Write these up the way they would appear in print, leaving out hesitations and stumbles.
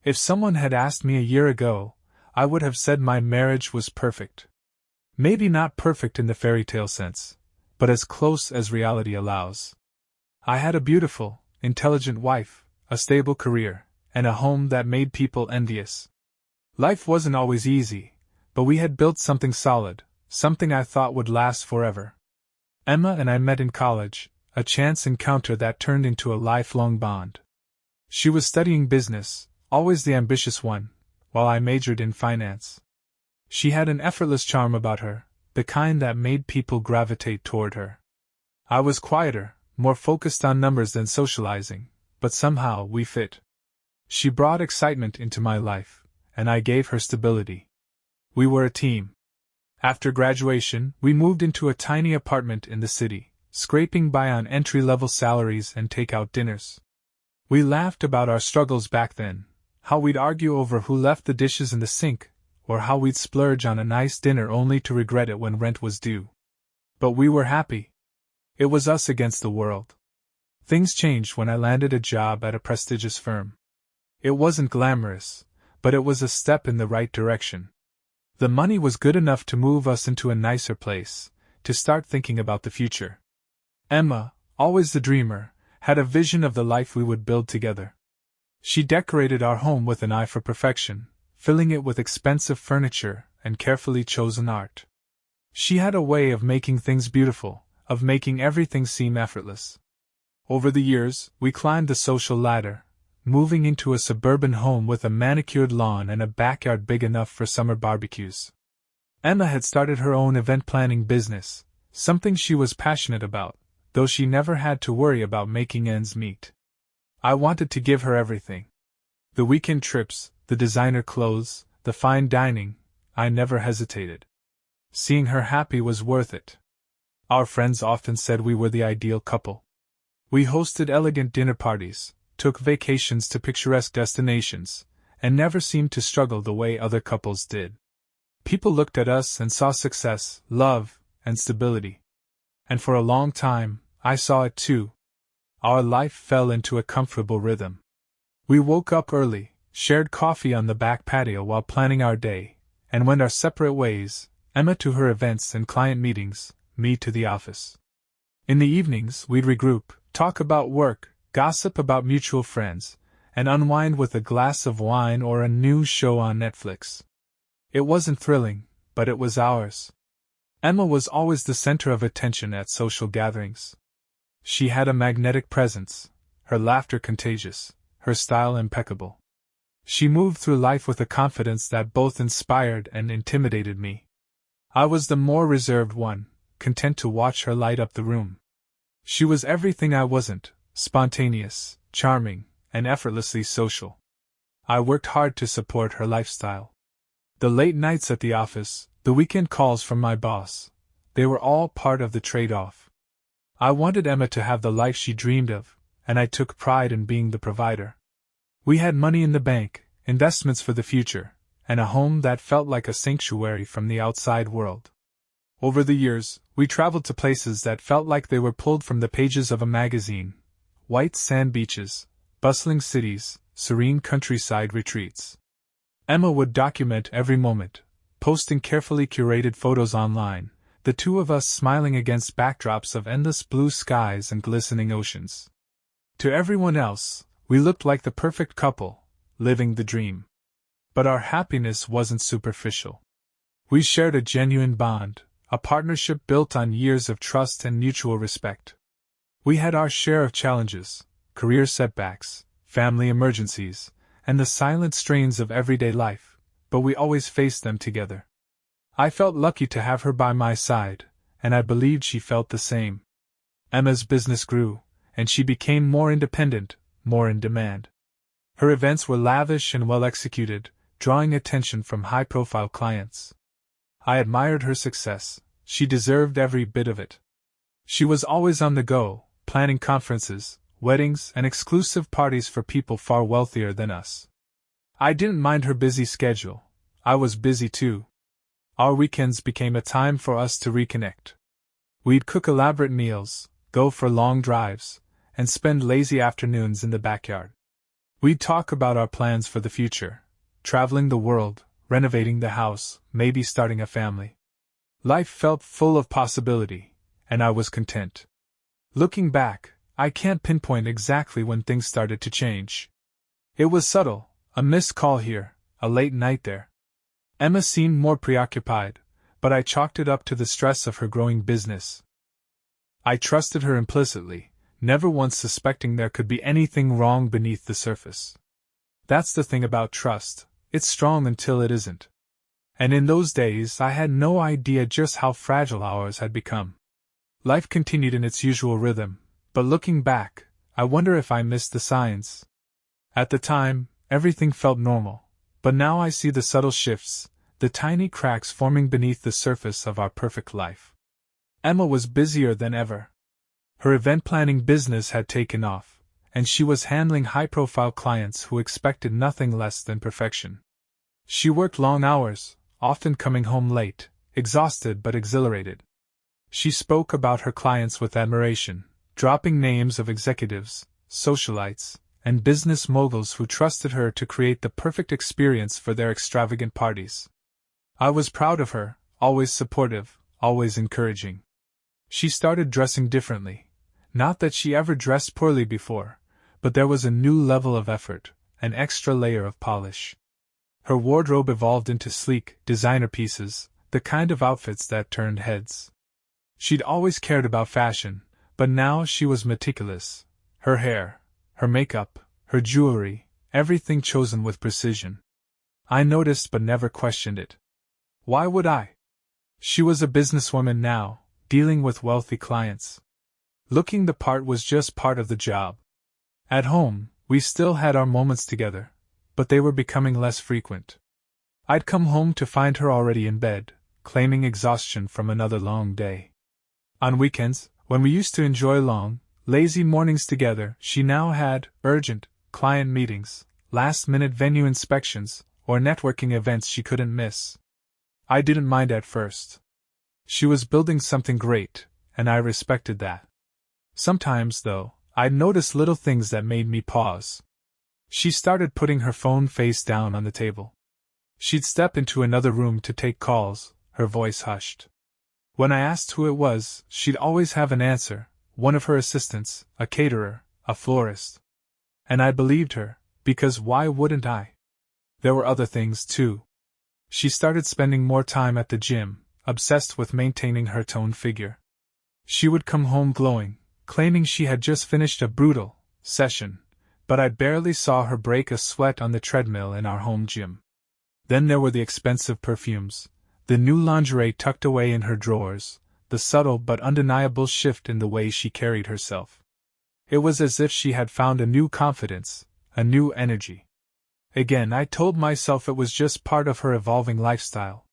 If someone had asked me a year ago, I would have said my marriage was perfect. Maybe not perfect in the fairy tale sense, but as close as reality allows. I had a beautiful, intelligent wife, a stable career, and a home that made people envious. Life wasn't always easy, but we had built something solid, something I thought would last forever. Emma and I met in college, a chance encounter that turned into a lifelong bond. She was studying business, always the ambitious one, while I majored in finance. She had an effortless charm about her, the kind that made people gravitate toward her. I was quieter, more focused on numbers than socializing, but somehow we fit. She brought excitement into my life, and I gave her stability. We were a team. After graduation, we moved into a tiny apartment in the city, scraping by on entry-level salaries and take-out dinners. We laughed about our struggles back then, how we'd argue over who left the dishes in the sink, or how we'd splurge on a nice dinner only to regret it when rent was due. But we were happy. It was us against the world. Things changed when I landed a job at a prestigious firm. It wasn't glamorous, but it was a step in the right direction. The money was good enough to move us into a nicer place, to start thinking about the future. Emma, always the dreamer, had a vision of the life we would build together. She decorated our home with an eye for perfection, filling it with expensive furniture and carefully chosen art. She had a way of making things beautiful, of making everything seem effortless. Over the years, we climbed the social ladder, moving into a suburban home with a manicured lawn and a backyard big enough for summer barbecues. Emma had started her own event planning business, something she was passionate about, though she never had to worry about making ends meet. I wanted to give her everything. The weekend trips, the designer clothes, the fine dining, I never hesitated. Seeing her happy was worth it. Our friends often said we were the ideal couple. We hosted elegant dinner parties, took vacations to picturesque destinations, and never seemed to struggle the way other couples did. People looked at us and saw success, love, and stability. And for a long time, I saw it too. Our life fell into a comfortable rhythm. We woke up early, shared coffee on the back patio while planning our day, and went our separate ways, Emma to her events and client meetings, me to the office. In the evenings, we'd regroup, talk about work, gossip about mutual friends, and unwind with a glass of wine or a new show on Netflix. It wasn't thrilling, but it was ours. Emma was always the center of attention at social gatherings. She had a magnetic presence, her laughter contagious, her style impeccable. She moved through life with a confidence that both inspired and intimidated me. I was the more reserved one, content to watch her light up the room. She was everything I wasn't, spontaneous, charming, and effortlessly social. I worked hard to support her lifestyle. The late nights at the office, the weekend calls from my boss, they were all part of the trade-off. I wanted Emma to have the life she dreamed of, and I took pride in being the provider. We had money in the bank, investments for the future, and a home that felt like a sanctuary from the outside world. Over the years, we traveled to places that felt like they were pulled from the pages of a magazine: white sand beaches, bustling cities, serene countryside retreats. Emma would document every moment, posting carefully curated photos online, the two of us smiling against backdrops of endless blue skies and glistening oceans. To everyone else, we looked like the perfect couple, living the dream. But our happiness wasn't superficial. We shared a genuine bond, a partnership built on years of trust and mutual respect. We had our share of challenges, career setbacks, family emergencies, and the silent strains of everyday life, but we always faced them together. I felt lucky to have her by my side, and I believed she felt the same. Emma's business grew, and she became more independent, more in demand. Her events were lavish and well executed, drawing attention from high-profile clients. I admired her success. She deserved every bit of it. She was always on the go, planning conferences, weddings, and exclusive parties for people far wealthier than us. I didn't mind her busy schedule. I was busy too. Our weekends became a time for us to reconnect. We'd cook elaborate meals, go for long drives, and spend lazy afternoons in the backyard. We'd talk about our plans for the future, traveling the world, renovating the house, maybe starting a family. Life felt full of possibility, and I was content. Looking back, I can't pinpoint exactly when things started to change. It was subtle, a missed call here, a late night there. Emma seemed more preoccupied, but I chalked it up to the stress of her growing business. I trusted her implicitly, never once suspecting there could be anything wrong beneath the surface. That's the thing about trust, it's strong until it isn't. And in those days I had no idea just how fragile ours had become. Life continued in its usual rhythm, but looking back, I wonder if I missed the signs. At the time, everything felt normal, but now I see the subtle shifts, the tiny cracks forming beneath the surface of our perfect life. Emma was busier than ever. Her event planning business had taken off, and she was handling high-profile clients who expected nothing less than perfection. She worked long hours, often coming home late, exhausted but exhilarated. She spoke about her clients with admiration, dropping names of executives, socialites, and business moguls who trusted her to create the perfect experience for their extravagant parties. I was proud of her, always supportive, always encouraging. She started dressing differently. Not that she ever dressed poorly before, but there was a new level of effort, an extra layer of polish. Her wardrobe evolved into sleek, designer pieces, the kind of outfits that turned heads. She'd always cared about fashion, but now she was meticulous. Her hair, her makeup, her jewelry, everything chosen with precision. I noticed but never questioned it. Why would I? She was a businesswoman now, dealing with wealthy clients. Looking the part was just part of the job. At home, we still had our moments together, but they were becoming less frequent. I'd come home to find her already in bed, claiming exhaustion from another long day. On weekends, when we used to enjoy long, lazy mornings together, she now had urgent client meetings, last-minute venue inspections, or networking events she couldn't miss. I didn't mind at first. She was building something great, and I respected that. Sometimes, though, I'd notice little things that made me pause. She started putting her phone face down on the table. She'd step into another room to take calls, her voice hushed. When I asked who it was, she'd always have an answer, one of her assistants, a caterer, a florist. And I believed her, because why wouldn't I? There were other things, too. She started spending more time at the gym, obsessed with maintaining her toned figure. She would come home glowing, claiming she had just finished a brutal session, but I barely saw her break a sweat on the treadmill in our home gym. Then there were the expensive perfumes, the new lingerie tucked away in her drawers, the subtle but undeniable shift in the way she carried herself. It was as if she had found a new confidence, a new energy. Again, I told myself it was just part of her evolving lifestyle.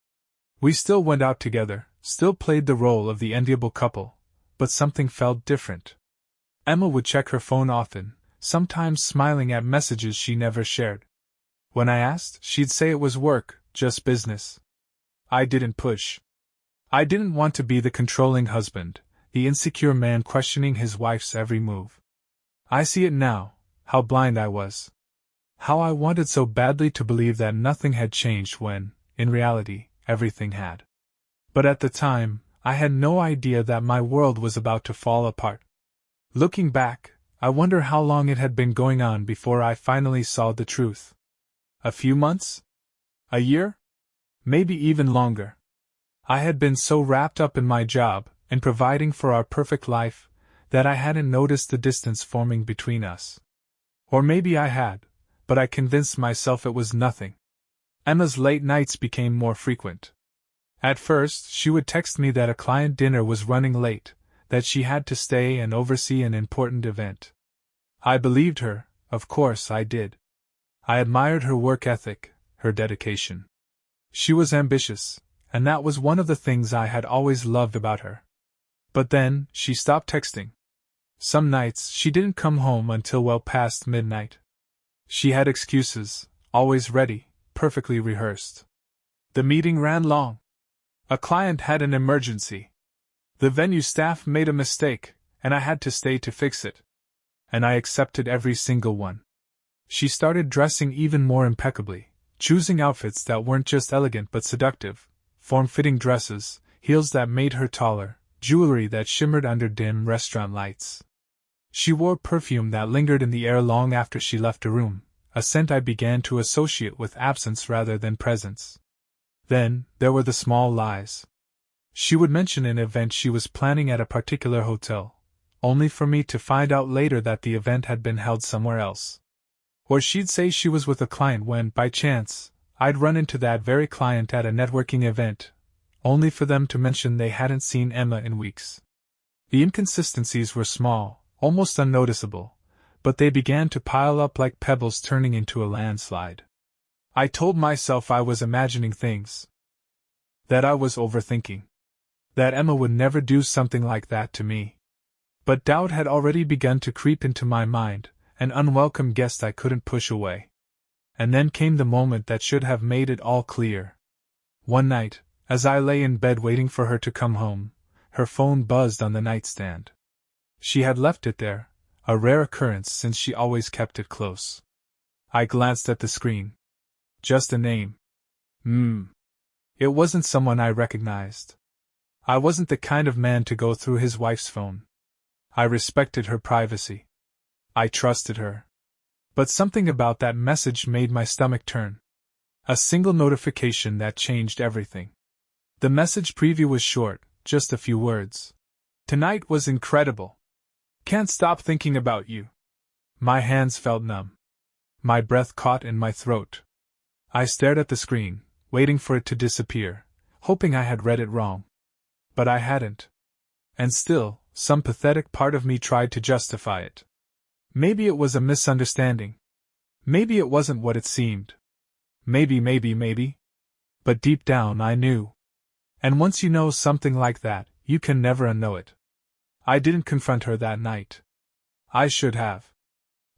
We still went out together, still played the role of the enviable couple, but something felt different. Emma would check her phone often, sometimes smiling at messages she never shared. When I asked, she'd say it was work, just business. I didn't push. I didn't want to be the controlling husband, the insecure man questioning his wife's every move. I see it now, how blind I was. How I wanted so badly to believe that nothing had changed when, in reality, everything had. But at the time, I had no idea that my world was about to fall apart. Looking back, I wonder how long it had been going on before I finally saw the truth. A few months? A year? Maybe even longer. I had been so wrapped up in my job, and providing for our perfect life, that I hadn't noticed the distance forming between us. Or maybe I had, but I convinced myself it was nothing. Emma's late nights became more frequent. At first, she would text me that a client dinner was running late, that she had to stay and oversee an important event. I believed her, of course I did. I admired her work ethic, her dedication. She was ambitious, and that was one of the things I had always loved about her. But then, she stopped texting. Some nights, she didn't come home until well past midnight. She had excuses, always ready, perfectly rehearsed. The meeting ran long. A client had an emergency. The venue staff made a mistake, and I had to stay to fix it. And I accepted every single one. She started dressing even more impeccably, choosing outfits that weren't just elegant but seductive, form-fitting dresses, heels that made her taller, jewelry that shimmered under dim restaurant lights. She wore perfume that lingered in the air long after she left a room, a scent I began to associate with absence rather than presence. Then, there were the small lies. She would mention an event she was planning at a particular hotel, only for me to find out later that the event had been held somewhere else. Or she'd say she was with a client when, by chance, I'd run into that very client at a networking event, only for them to mention they hadn't seen Emma in weeks. The inconsistencies were small, almost unnoticeable, but they began to pile up like pebbles turning into a landslide. I told myself I was imagining things, that I was overthinking, that Emma would never do something like that to me. But doubt had already begun to creep into my mind, an unwelcome guest I couldn't push away. And then came the moment that should have made it all clear. One night, as I lay in bed waiting for her to come home, her phone buzzed on the nightstand. She had left it there, a rare occurrence since she always kept it close. I glanced at the screen. Just a name. It wasn't someone I recognized. I wasn't the kind of man to go through his wife's phone. I respected her privacy. I trusted her. But something about that message made my stomach turn. A single notification that changed everything. The message preview was short, just a few words. Tonight was incredible. Can't stop thinking about you. My hands felt numb. My breath caught in my throat. I stared at the screen, waiting for it to disappear, hoping I had read it wrong. But I hadn't. And still, some pathetic part of me tried to justify it. Maybe it was a misunderstanding. Maybe it wasn't what it seemed. Maybe. But deep down I knew. And once you know something like that, you can never unknow it. I didn't confront her that night. I should have.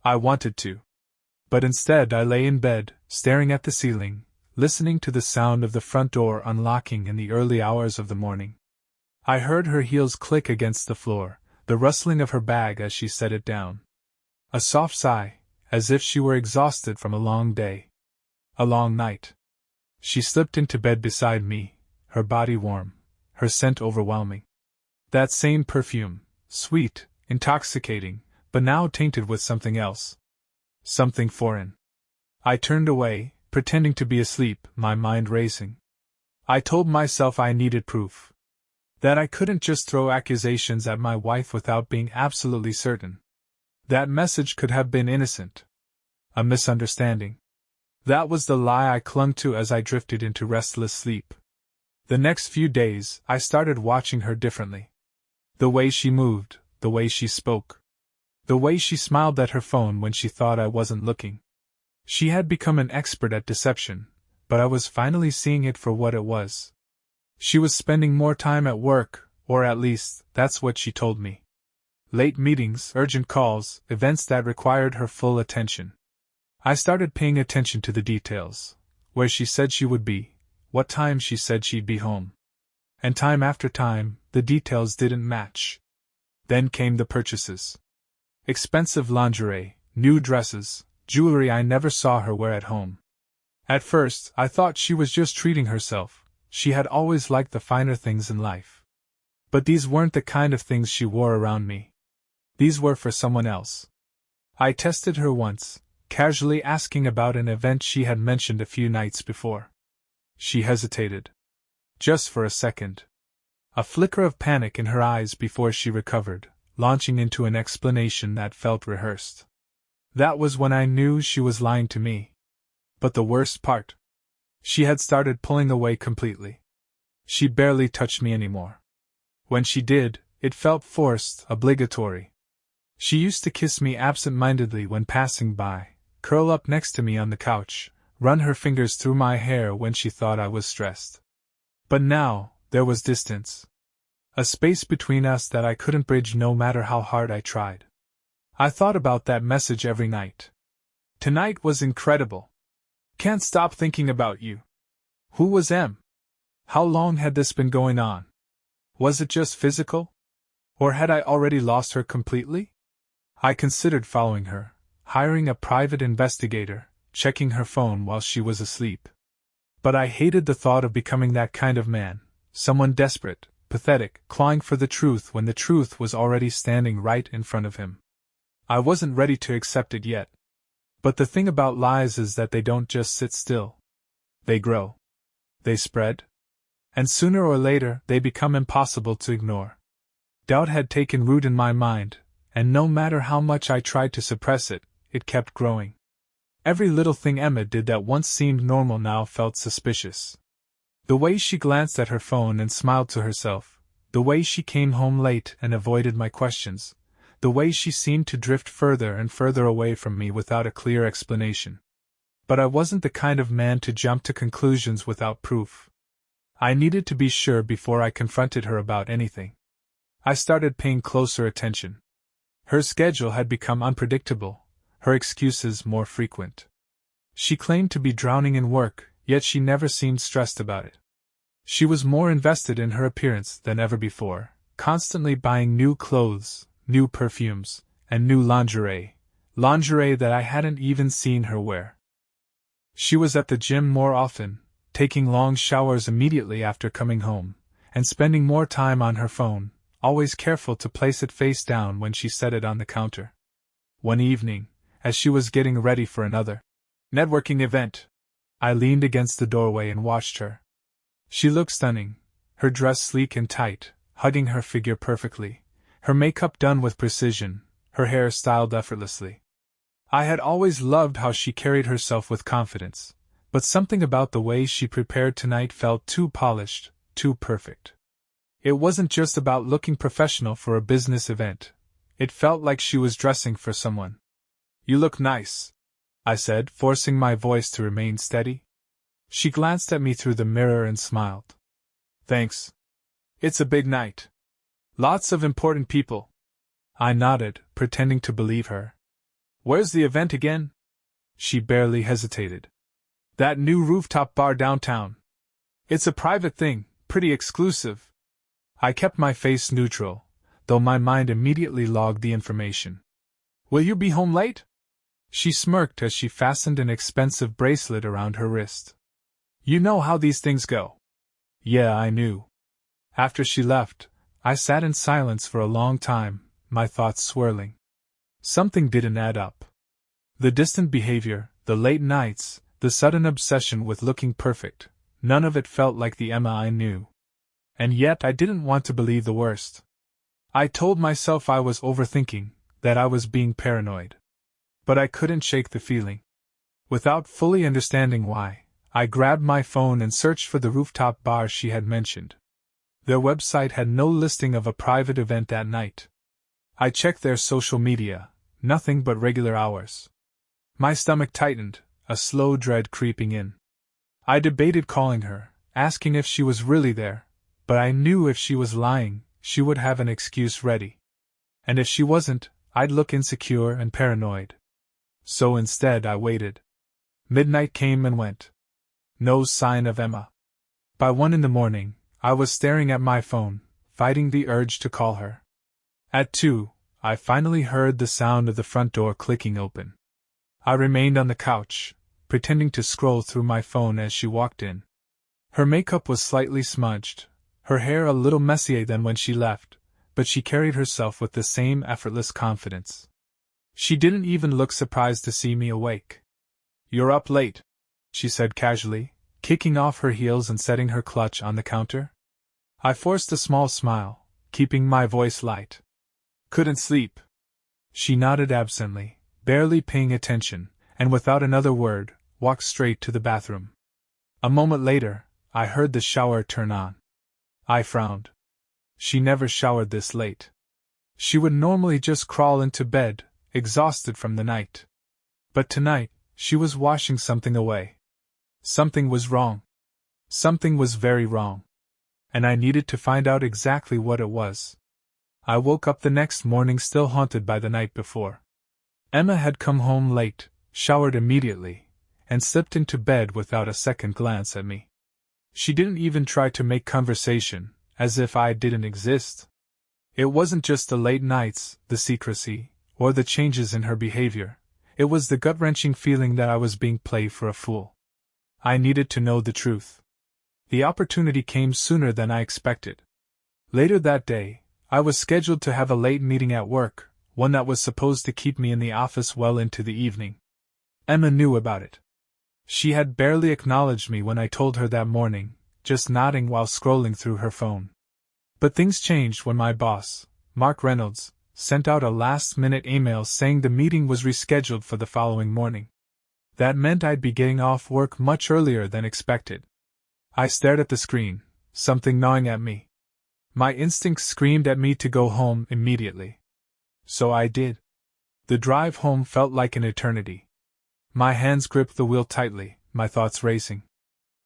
I wanted to. But instead I lay in bed, staring at the ceiling, listening to the sound of the front door unlocking in the early hours of the morning. I heard her heels click against the floor, the rustling of her bag as she set it down. A soft sigh, as if she were exhausted from a long day. A long night. She slipped into bed beside me, her body warm, her scent overwhelming. That same perfume, sweet, intoxicating, but now tainted with something else. Something foreign. I turned away, pretending to be asleep, my mind racing. I told myself I needed proof. That I couldn't just throw accusations at my wife without being absolutely certain. That message could have been innocent. A misunderstanding. That was the lie I clung to as I drifted into restless sleep. The next few days, I started watching her differently. The way she moved, the way she spoke. The way she smiled at her phone when she thought I wasn't looking. She had become an expert at deception, but I was finally seeing it for what it was. She was spending more time at work, or at least, that's what she told me. Late meetings, urgent calls, events that required her full attention. I started paying attention to the details. Where she said she would be, what time she said she'd be home. And time after time, the details didn't match. Then came the purchases. Expensive lingerie, new dresses, jewelry I never saw her wear at home. At first, I thought she was just treating herself. She had always liked the finer things in life. But these weren't the kind of things she wore around me. These were for someone else. I tested her once, casually asking about an event she had mentioned a few nights before. She hesitated. Just for a second. A flicker of panic in her eyes before she recovered, launching into an explanation that felt rehearsed. That was when I knew she was lying to me. But the worst part. She had started pulling away completely. She barely touched me anymore. When she did, it felt forced, obligatory. She used to kiss me absent-mindedly when passing by, curl up next to me on the couch, run her fingers through my hair when she thought I was stressed. But now, there was distance. A space between us that I couldn't bridge no matter how hard I tried. I thought about that message every night. Tonight was incredible. Can't stop thinking about you. Who was Em? How long had this been going on? Was it just physical? Or had I already lost her completely? I considered following her. hiring a private investigator, checking her phone while she was asleep. But I hated the thought of becoming that kind of man, someone desperate, pathetic, clawing for the truth when the truth was already standing right in front of him. I wasn't ready to accept it yet. But the thing about lies is that they don't just sit still. They grow. They spread. And sooner or later, they become impossible to ignore. Doubt had taken root in my mind, and no matter how much I tried to suppress it, it kept growing. Every little thing Emma did that once seemed normal now felt suspicious. The way she glanced at her phone and smiled to herself, the way she came home late and avoided my questions, the way she seemed to drift further and further away from me without a clear explanation. But I wasn't the kind of man to jump to conclusions without proof. I needed to be sure before I confronted her about anything. I started paying closer attention. Her schedule had become unpredictable, her excuses more frequent. She claimed to be drowning in work, yet she never seemed stressed about it. She was more invested in her appearance than ever before, constantly buying new clothes, new perfumes, and new lingerie that I hadn't even seen her wear. She was at the gym more often, taking long showers immediately after coming home, and spending more time on her phone, always careful to place it face down when she set it on the counter. One evening, as she was getting ready for another networking event, I leaned against the doorway and watched her. She looked stunning, her dress sleek and tight, hugging her figure perfectly, her makeup done with precision, her hair styled effortlessly. I had always loved how she carried herself with confidence, but something about the way she prepared tonight felt too polished, too perfect. It wasn't just about looking professional for a business event. It felt like she was dressing for someone. "You look nice," I said, forcing my voice to remain steady. She glanced at me through the mirror and smiled. "Thanks. It's a big night. Lots of important people." I nodded, pretending to believe her. "Where's the event again?" She barely hesitated. "That new rooftop bar downtown. It's a private thing, pretty exclusive." I kept my face neutral, though my mind immediately logged the information. "Will you be home late?" She smirked as she fastened an expensive bracelet around her wrist. "You know how these things go." Yeah, I knew. After she left, I sat in silence for a long time, my thoughts swirling. Something didn't add up. The distant behavior, the late nights, the sudden obsession with looking perfect, none of it felt like the Emma I knew. And yet I didn't want to believe the worst. I told myself I was overthinking, that I was being paranoid. But I couldn't shake the feeling. Without fully understanding why, I grabbed my phone and searched for the rooftop bar she had mentioned. Their website had no listing of a private event that night. I checked their social media, nothing but regular hours. My stomach tightened, a slow dread creeping in. I debated calling her, asking if she was really there, but I knew if she was lying, she would have an excuse ready. And if she wasn't, I'd look insecure and paranoid. So instead I waited. Midnight came and went. No sign of Emma. By 1 a.m, I was staring at my phone, fighting the urge to call her. At 2, I finally heard the sound of the front door clicking open. I remained on the couch, pretending to scroll through my phone as she walked in. Her makeup was slightly smudged, her hair a little messier than when she left, but she carried herself with the same effortless confidence. She didn't even look surprised to see me awake. "You're up late," she said casually, kicking off her heels and setting her clutch on the counter. I forced a small smile, keeping my voice light. "Couldn't sleep." She nodded absently, barely paying attention, and without another word, walked straight to the bathroom. A moment later, I heard the shower turn on. I frowned. She never showered this late. She would normally just crawl into bed, exhausted from the night. But tonight, she was washing something away. Something was wrong. Something was very wrong. And I needed to find out exactly what it was. I woke up the next morning still haunted by the night before. Emma had come home late, showered immediately, and slipped into bed without a second glance at me. She didn't even try to make conversation, as if I didn't exist. It wasn't just the late nights, the secrecy, or the changes in her behavior. It was the gut-wrenching feeling that I was being played for a fool. I needed to know the truth. The opportunity came sooner than I expected. Later that day, I was scheduled to have a late meeting at work, one that was supposed to keep me in the office well into the evening. Emma knew about it. She had barely acknowledged me when I told her that morning, just nodding while scrolling through her phone. But things changed when my boss, Mark Reynolds, sent out a last-minute email saying the meeting was rescheduled for the following morning. That meant I'd be getting off work much earlier than expected. I stared at the screen, something gnawing at me. My instincts screamed at me to go home immediately. So I did. The drive home felt like an eternity. My hands gripped the wheel tightly, my thoughts racing.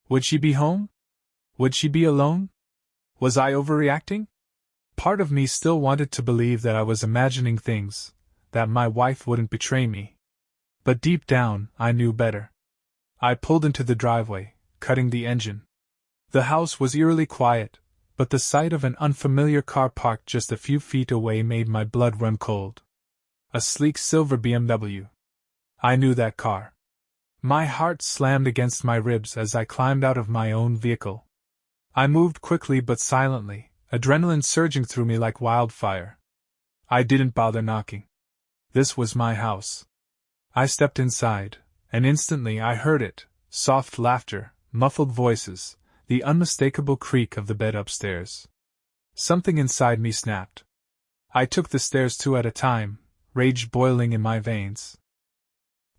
Would she be home? Would she be alone? Was I overreacting? Part of me still wanted to believe that I was imagining things, that my wife wouldn't betray me. But deep down, I knew better. I pulled into the driveway, cutting the engine. The house was eerily quiet, but the sight of an unfamiliar car parked just a few feet away made my blood run cold. A sleek silver BMW. I knew that car. My heart slammed against my ribs as I climbed out of my own vehicle. I moved quickly but silently, adrenaline surging through me like wildfire. I didn't bother knocking. This was my house. I stepped inside, and instantly I heard it: soft laughter, muffled voices, the unmistakable creak of the bed upstairs. Something inside me snapped. I took the stairs 2 at a time, rage boiling in my veins.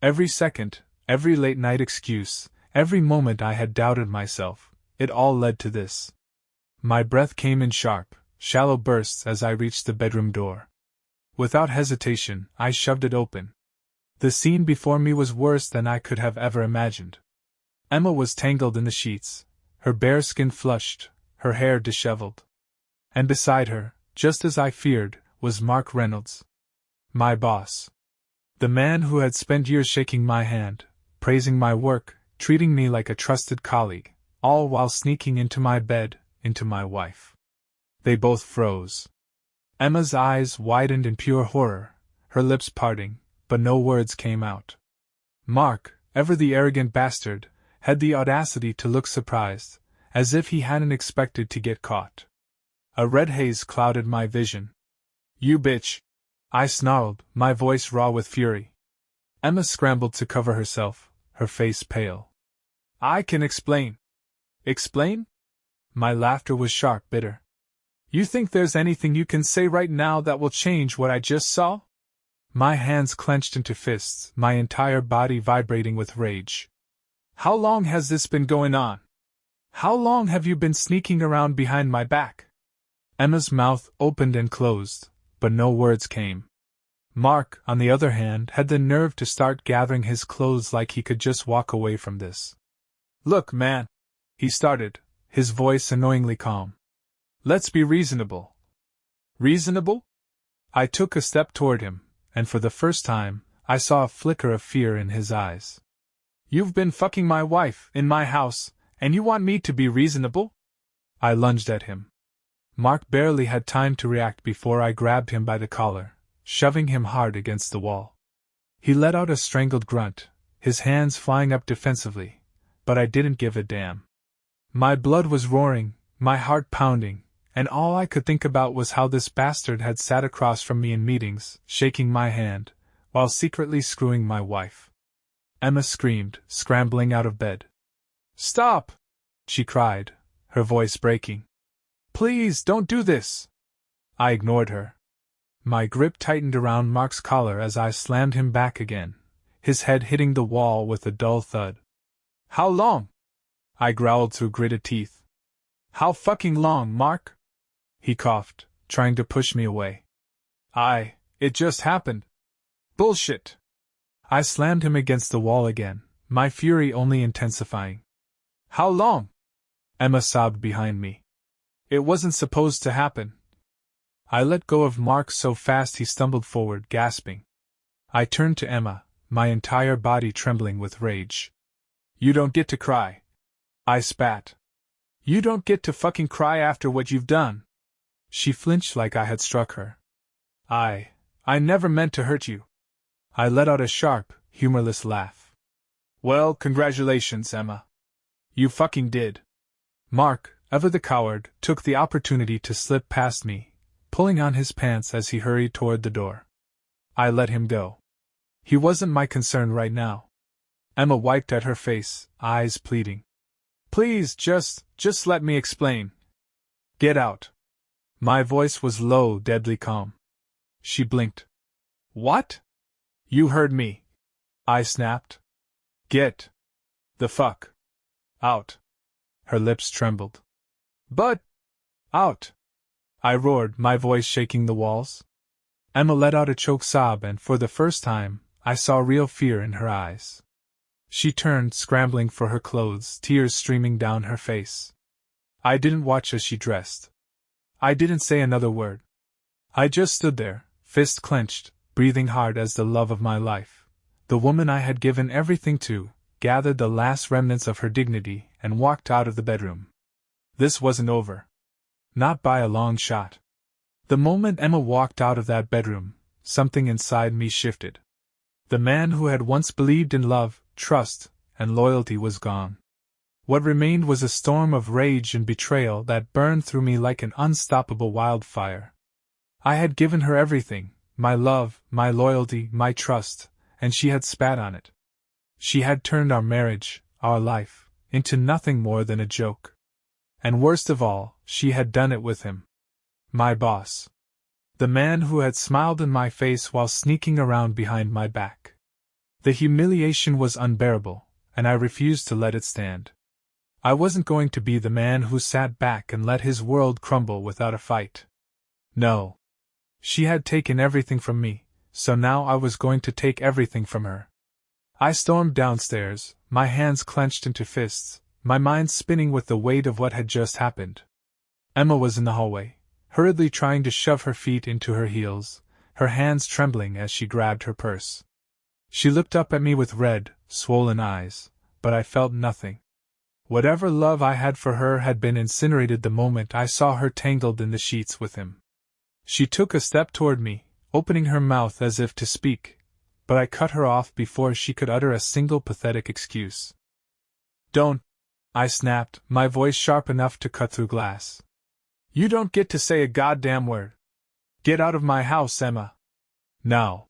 Every second, every late-night excuse, every moment I had doubted myself, it all led to this. My breath came in sharp, shallow bursts as I reached the bedroom door. Without hesitation, I shoved it open. The scene before me was worse than I could have ever imagined. Emma was tangled in the sheets, her bare skin flushed, her hair disheveled. And beside her, just as I feared, was Mark Reynolds. My boss. The man who had spent years shaking my hand, praising my work, treating me like a trusted colleague, all while sneaking into my bed, into my wife. They both froze. Emma's eyes widened in pure horror, her lips parting, but no words came out. Mark, ever the arrogant bastard, had the audacity to look surprised, as if he hadn't expected to get caught. A red haze clouded my vision. "You bitch!" I snarled, my voice raw with fury. Emma scrambled to cover herself, her face pale. "I can explain." "Explain?" My laughter was sharp, bitter. "You think there's anything you can say right now that will change what I just saw?" My hands clenched into fists, my entire body vibrating with rage. "How long has this been going on? How long have you been sneaking around behind my back?" Emma's mouth opened and closed, but no words came. Mark, on the other hand, had the nerve to start gathering his clothes like he could just walk away from this. "Look, man," he started, his voice annoyingly calm. "Let's be reasonable." "Reasonable?" I took a step toward him, and for the first time, I saw a flicker of fear in his eyes. "You've been fucking my wife, in my house, and you want me to be reasonable?" I lunged at him. Mark barely had time to react before I grabbed him by the collar, shoving him hard against the wall. He let out a strangled grunt, his hands flying up defensively, but I didn't give a damn. My blood was roaring, my heart pounding, and all I could think about was how this bastard had sat across from me in meetings, shaking my hand, while secretly screwing my wife. Emma screamed, scrambling out of bed. "Stop!" she cried, her voice breaking. "Please don't do this!" I ignored her. My grip tightened around Mark's collar as I slammed him back again, his head hitting the wall with a dull thud. "How long?" I growled through gritted teeth. "How fucking long, Mark?" He coughed, trying to push me away. It just happened." "Bullshit!" I slammed him against the wall again, my fury only intensifying. "How long?" Emma sobbed behind me. "It wasn't supposed to happen." I let go of Mark so fast he stumbled forward, gasping. I turned to Emma, my entire body trembling with rage. "You don't get to cry," I spat. "You don't get to fucking cry after what you've done." She flinched like I had struck her. I never meant to hurt you." I let out a sharp, humorless laugh. Well, congratulations, Emma. You fucking did. Mark, ever the coward, took the opportunity to slip past me, pulling on his pants as he hurried toward the door. I let him go. He wasn't my concern right now. Emma wiped at her face, eyes pleading. Please, just let me explain. Get out. My voice was low, deadly calm. She blinked. What? You heard me. I snapped. Get the fuck out. Her lips trembled. But out. I roared, my voice shaking the walls. Emma let out a choked sob, and for the first time, I saw real fear in her eyes. She turned, scrambling for her clothes, tears streaming down her face. I didn't watch as she dressed. I didn't say another word. I just stood there, fist clenched, breathing hard as the love of my life, the woman I had given everything to, gathered the last remnants of her dignity and walked out of the bedroom. This wasn't over. Not by a long shot. The moment Emma walked out of that bedroom, something inside me shifted. The man who had once believed in love, trust, and loyalty was gone. What remained was a storm of rage and betrayal that burned through me like an unstoppable wildfire. I had given her everything, my love, my loyalty, my trust, and she had spat on it. She had turned our marriage, our life, into nothing more than a joke. And worst of all, she had done it with him. My boss. The man who had smiled in my face while sneaking around behind my back. The humiliation was unbearable, and I refused to let it stand. I wasn't going to be the man who sat back and let his world crumble without a fight. No. She had taken everything from me, so now I was going to take everything from her. I stormed downstairs, my hands clenched into fists, my mind spinning with the weight of what had just happened. Emma was in the hallway, hurriedly trying to shove her feet into her heels, her hands trembling as she grabbed her purse. She looked up at me with red, swollen eyes, but I felt nothing. Whatever love I had for her had been incinerated the moment I saw her tangled in the sheets with him. She took a step toward me, opening her mouth as if to speak, but I cut her off before she could utter a single pathetic excuse. Don't, I snapped, my voice sharp enough to cut through glass. You don't get to say a goddamn word. Get out of my house, Emma. Now.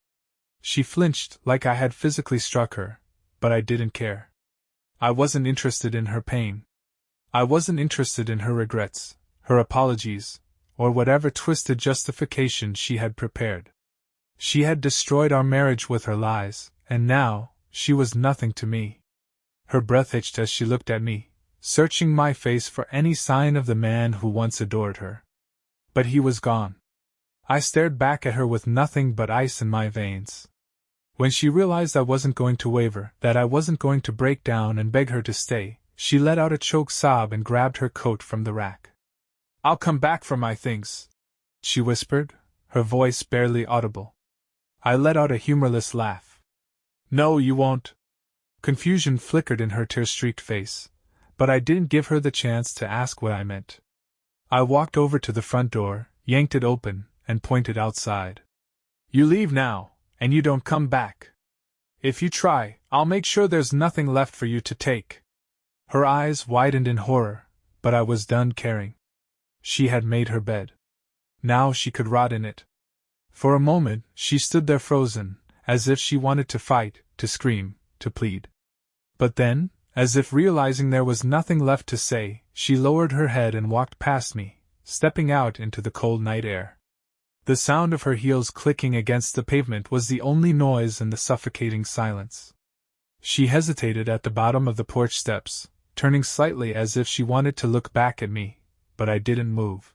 She flinched like I had physically struck her, but I didn't care. I wasn't interested in her pain. I wasn't interested in her regrets, her apologies, or whatever twisted justification she had prepared. She had destroyed our marriage with her lies, and now, she was nothing to me. Her breath hitched as she looked at me, searching my face for any sign of the man who once adored her. But he was gone. I stared back at her with nothing but ice in my veins. When she realized I wasn't going to waver, that I wasn't going to break down and beg her to stay, she let out a choked sob and grabbed her coat from the rack. I'll come back for my things, she whispered, her voice barely audible. I let out a humorless laugh. No, you won't. Confusion flickered in her tear-streaked face, but I didn't give her the chance to ask what I meant. I walked over to the front door, yanked it open, and pointed outside. You leave now, and you don't come back. If you try, I'll make sure there's nothing left for you to take. Her eyes widened in horror, but I was done caring. She had made her bed. Now she could rot in it. For a moment, she stood there frozen, as if she wanted to fight, to scream, to plead. But then, as if realizing there was nothing left to say, she lowered her head and walked past me, stepping out into the cold night air. The sound of her heels clicking against the pavement was the only noise in the suffocating silence. She hesitated at the bottom of the porch steps, turning slightly as if she wanted to look back at me, but I didn't move.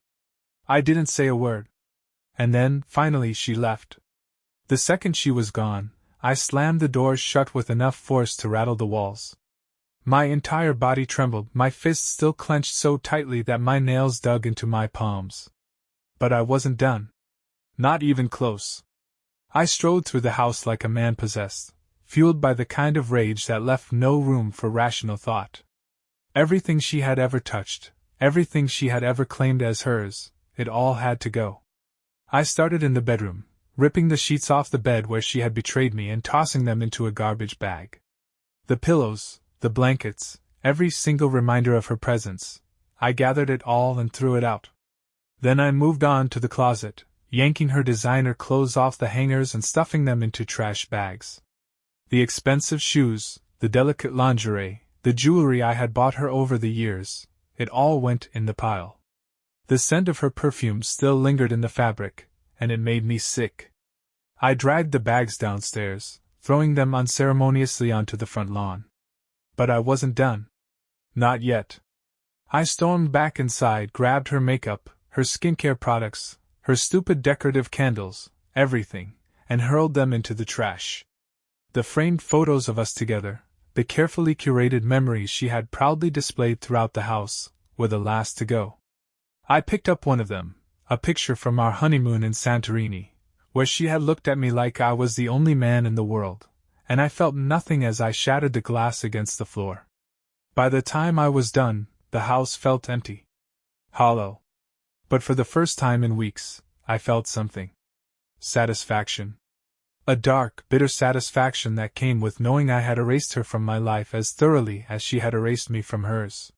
I didn't say a word. And then, finally, she left. The second she was gone, I slammed the doors shut with enough force to rattle the walls. My entire body trembled, my fists still clenched so tightly that my nails dug into my palms. But I wasn't done. Not even close. I strode through the house like a man possessed, fueled by the kind of rage that left no room for rational thought. Everything she had ever touched, everything she had ever claimed as hers, it all had to go. I started in the bedroom, ripping the sheets off the bed where she had betrayed me and tossing them into a garbage bag. The pillows, the blankets, every single reminder of her presence, I gathered it all and threw it out. Then I moved on to the closet, yanking her designer clothes off the hangers and stuffing them into trash bags. The expensive shoes, the delicate lingerie, the jewelry I had bought her over the years, it all went in the pile. The scent of her perfume still lingered in the fabric, and it made me sick. I dragged the bags downstairs, throwing them unceremoniously onto the front lawn. But I wasn't done. Not yet. I stormed back inside, grabbed her makeup, her skincare products, her stupid decorative candles, everything, and hurled them into the trash. The framed photos of us together, the carefully curated memories she had proudly displayed throughout the house, were the last to go. I picked up one of them, a picture from our honeymoon in Santorini, where she had looked at me like I was the only man in the world, and I felt nothing as I shattered the glass against the floor. By the time I was done, the house felt empty. Hollow. But for the first time in weeks, I felt something. Satisfaction. A dark, bitter satisfaction that came with knowing I had erased her from my life as thoroughly as she had erased me from hers.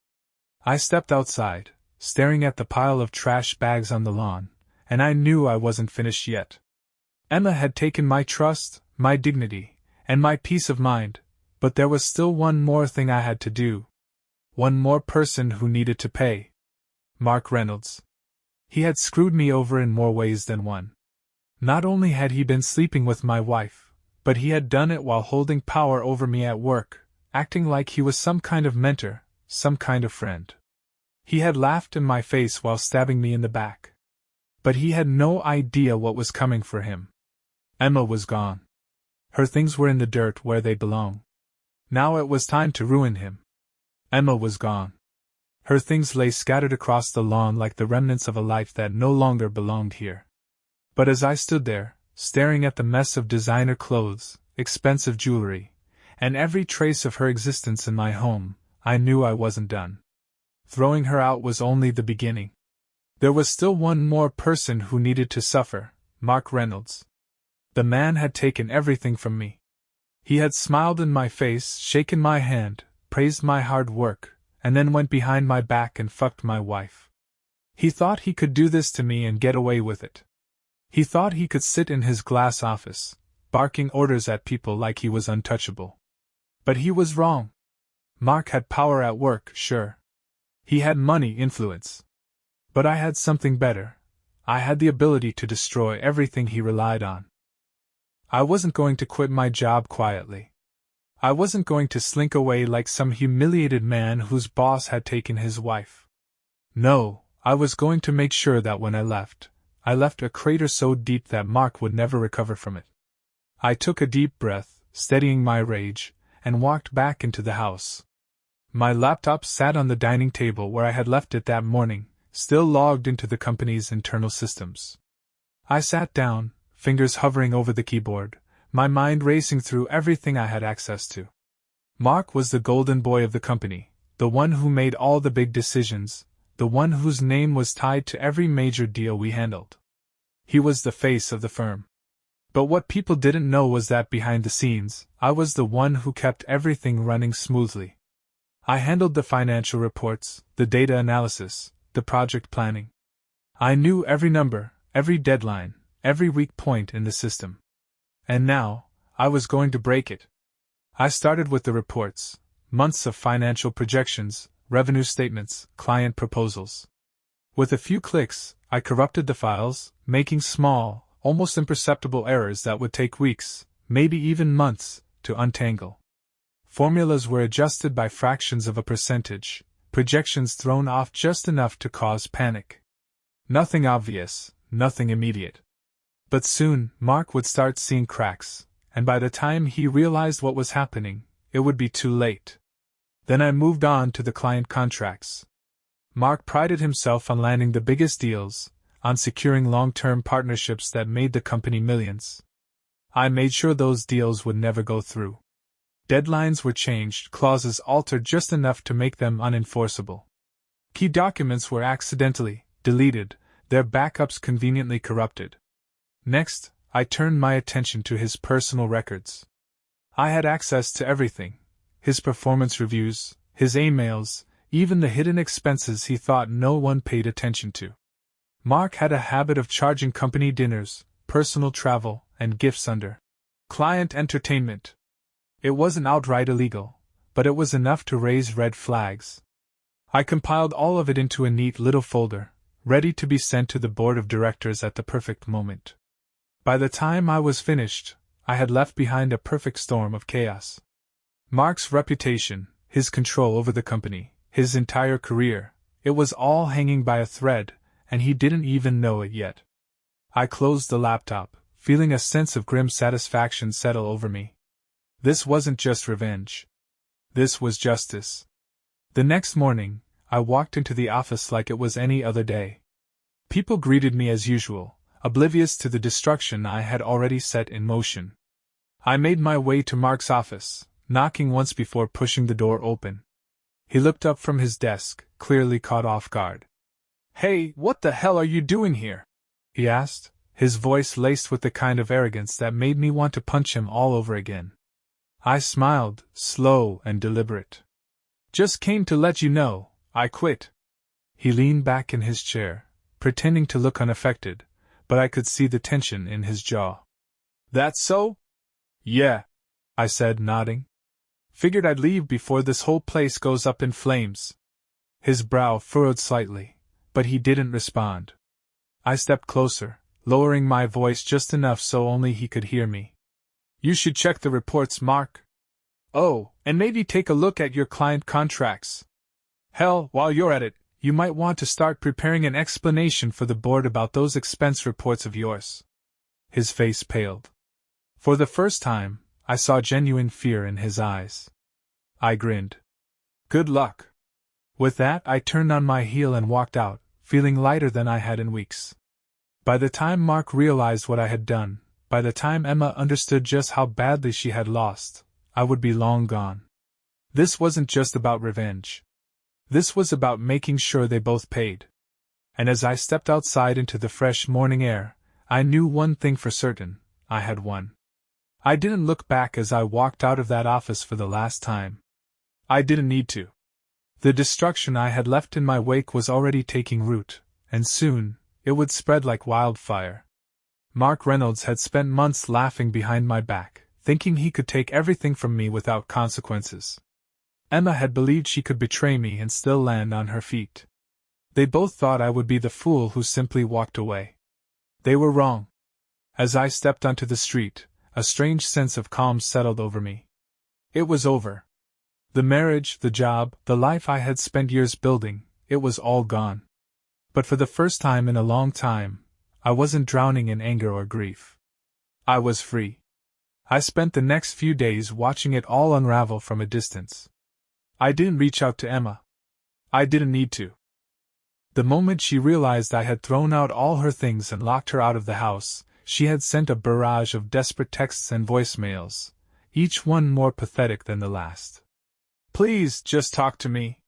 I stepped outside, staring at the pile of trash bags on the lawn, and I knew I wasn't finished yet. Emma had taken my trust, my dignity, and my peace of mind, but there was still one more thing I had to do. One more person who needed to pay. Mark Reynolds. He had screwed me over in more ways than one. Not only had he been sleeping with my wife, but he had done it while holding power over me at work, acting like he was some kind of mentor, some kind of friend. He had laughed in my face while stabbing me in the back. But he had no idea what was coming for him. Emma was gone. Her things were in the dirt where they belong. Now it was time to ruin him. Emma was gone. Her things lay scattered across the lawn like the remnants of a life that no longer belonged here. But as I stood there, staring at the mess of designer clothes, expensive jewelry, and every trace of her existence in my home, I knew I wasn't done. Throwing her out was only the beginning. There was still one more person who needed to suffer, Mark Reynolds. The man had taken everything from me. He had smiled in my face, shaken my hand, praised my hard work, and then went behind my back and fucked my wife. He thought he could do this to me and get away with it. He thought he could sit in his glass office, barking orders at people like he was untouchable. But he was wrong. Mark had power at work, sure. He had money, influence. But I had something better. I had the ability to destroy everything he relied on. I wasn't going to quit my job quietly. I wasn't going to slink away like some humiliated man whose boss had taken his wife. No, I was going to make sure that when I left a crater so deep that Mark would never recover from it. I took a deep breath, steadying my rage, and walked back into the house. My laptop sat on the dining table where I had left it that morning, still logged into the company's internal systems. I sat down, fingers hovering over the keyboard, my mind racing through everything I had access to. Mark was the golden boy of the company, the one who made all the big decisions, the one whose name was tied to every major deal we handled. He was the face of the firm. But what people didn't know was that behind the scenes, I was the one who kept everything running smoothly. I handled the financial reports, the data analysis, the project planning. I knew every number, every deadline, every weak point in the system. And now, I was going to break it. I started with the reports, months of financial projections, revenue statements, client proposals. With a few clicks, I corrupted the files, making small, almost imperceptible errors that would take weeks, maybe even months, to untangle. Formulas were adjusted by fractions of a percentage, projections thrown off just enough to cause panic. Nothing obvious, nothing immediate. But soon, Mark would start seeing cracks, and by the time he realized what was happening, it would be too late. Then I moved on to the client contracts. Mark prided himself on landing the biggest deals, on securing long-term partnerships that made the company millions. I made sure those deals would never go through. Deadlines were changed, clauses altered just enough to make them unenforceable. Key documents were accidentally deleted, their backups conveniently corrupted. Next, I turned my attention to his personal records. I had access to everything: his performance reviews, his emails, even the hidden expenses he thought no one paid attention to. Mark had a habit of charging company dinners, personal travel, and gifts under client entertainment. It wasn't outright illegal, but it was enough to raise red flags. I compiled all of it into a neat little folder, ready to be sent to the board of directors at the perfect moment. By the time I was finished, I had left behind a perfect storm of chaos. Mark's reputation, his control over the company, his entire career, it was all hanging by a thread, and he didn't even know it yet. I closed the laptop, feeling a sense of grim satisfaction settle over me. This wasn't just revenge. This was justice. The next morning, I walked into the office like it was any other day. People greeted me as usual, oblivious to the destruction I had already set in motion. I made my way to Mark's office, knocking once before pushing the door open. He looked up from his desk, clearly caught off guard. "Hey, what the hell are you doing here?" he asked, his voice laced with the kind of arrogance that made me want to punch him all over again. I smiled, slow and deliberate. "Just came to let you know, I quit." He leaned back in his chair, pretending to look unaffected, but I could see the tension in his jaw. "That's so?" "Yeah," I said, nodding. "Figured I'd leave before this whole place goes up in flames." His brow furrowed slightly, but he didn't respond. I stepped closer, lowering my voice just enough so only he could hear me. "You should check the reports, Mark. Oh, and maybe take a look at your client contracts. Hell, while you're at it, you might want to start preparing an explanation for the board about those expense reports of yours." His face paled. For the first time, I saw genuine fear in his eyes. I grinned. "Good luck." With that, I turned on my heel and walked out, feeling lighter than I had in weeks. By the time Mark realized what I had done, by the time Emma understood just how badly she had lost, I would be long gone. This wasn't just about revenge. This was about making sure they both paid. And as I stepped outside into the fresh morning air, I knew one thing for certain: I had won. I didn't look back as I walked out of that office for the last time. I didn't need to. The destruction I had left in my wake was already taking root, and soon, it would spread like wildfire. Mark Reynolds had spent months laughing behind my back, thinking he could take everything from me without consequences. Emma had believed she could betray me and still land on her feet. They both thought I would be the fool who simply walked away. They were wrong. As I stepped onto the street, a strange sense of calm settled over me. It was over. The marriage, the job, the life I had spent years building, it was all gone. But for the first time in a long time, I wasn't drowning in anger or grief. I was free. I spent the next few days watching it all unravel from a distance. I didn't reach out to Emma. I didn't need to. The moment she realized I had thrown out all her things and locked her out of the house, she had sent a barrage of desperate texts and voicemails, each one more pathetic than the last. "Please, just talk to me.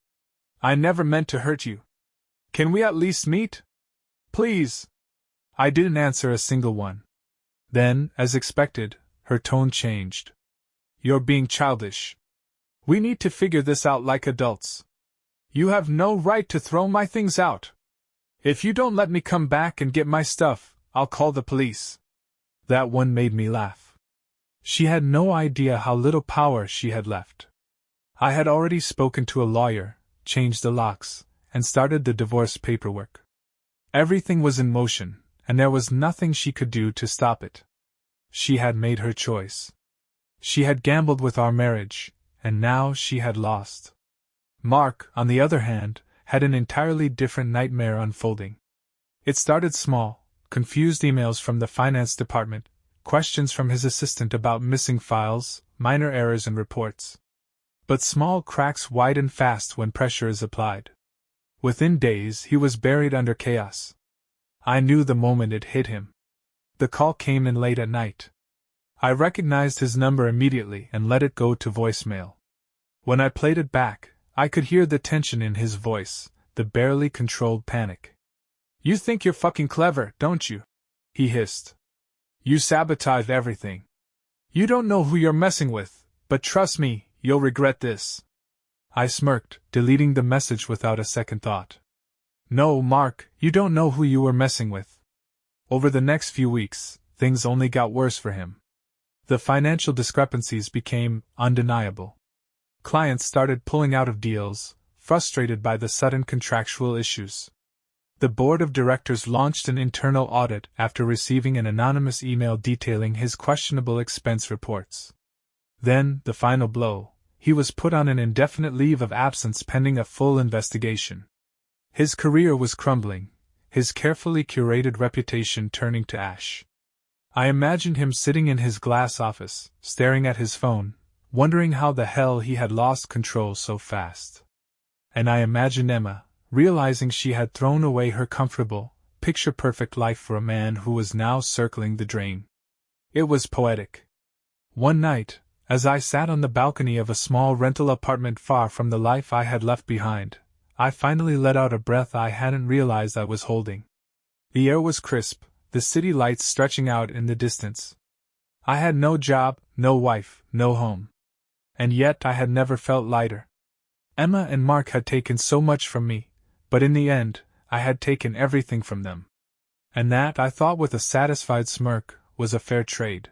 I never meant to hurt you. Can we at least meet? Please." I didn't answer a single one. Then, as expected, her tone changed. "You're being childish. We need to figure this out like adults. You have no right to throw my things out. If you don't let me come back and get my stuff, I'll call the police." That one made me laugh. She had no idea how little power she had left. I had already spoken to a lawyer, changed the locks, and started the divorce paperwork. Everything was in motion, and there was nothing she could do to stop it. She had made her choice. She had gambled with our marriage, and now she had lost. Mark, on the other hand, had an entirely different nightmare unfolding. It started small: confused emails from the finance department, questions from his assistant about missing files, minor errors in reports. But small cracks widen fast when pressure is applied. Within days, he was buried under chaos. I knew the moment it hit him. The call came in late at night. I recognized his number immediately and let it go to voicemail. When I played it back, I could hear the tension in his voice, the barely controlled panic. "You think you're fucking clever, don't you?" he hissed. You sabotage everything. You don't know who you're messing with, but trust me, you'll regret this. I smirked, deleting the message without a second thought. No, Mark, you don't know who you were messing with. Over the next few weeks, things only got worse for him. The financial discrepancies became undeniable. Clients started pulling out of deals, frustrated by the sudden contractual issues. The board of directors launched an internal audit after receiving an anonymous email detailing his questionable expense reports. Then, the final blow, he was put on an indefinite leave of absence pending a full investigation. His career was crumbling, his carefully curated reputation turning to ash. I imagined him sitting in his glass office, staring at his phone, wondering how the hell he had lost control so fast. And I imagined Emma, realizing she had thrown away her comfortable, picture-perfect life for a man who was now circling the drain. It was poetic. One night, as I sat on the balcony of a small rental apartment far from the life I had left behind, I finally let out a breath I hadn't realized I was holding. The air was crisp, the city lights stretching out in the distance. I had no job, no wife, no home. And yet I had never felt lighter. Emma and Mark had taken so much from me, but in the end, I had taken everything from them. And that, I thought with a satisfied smirk, was a fair trade.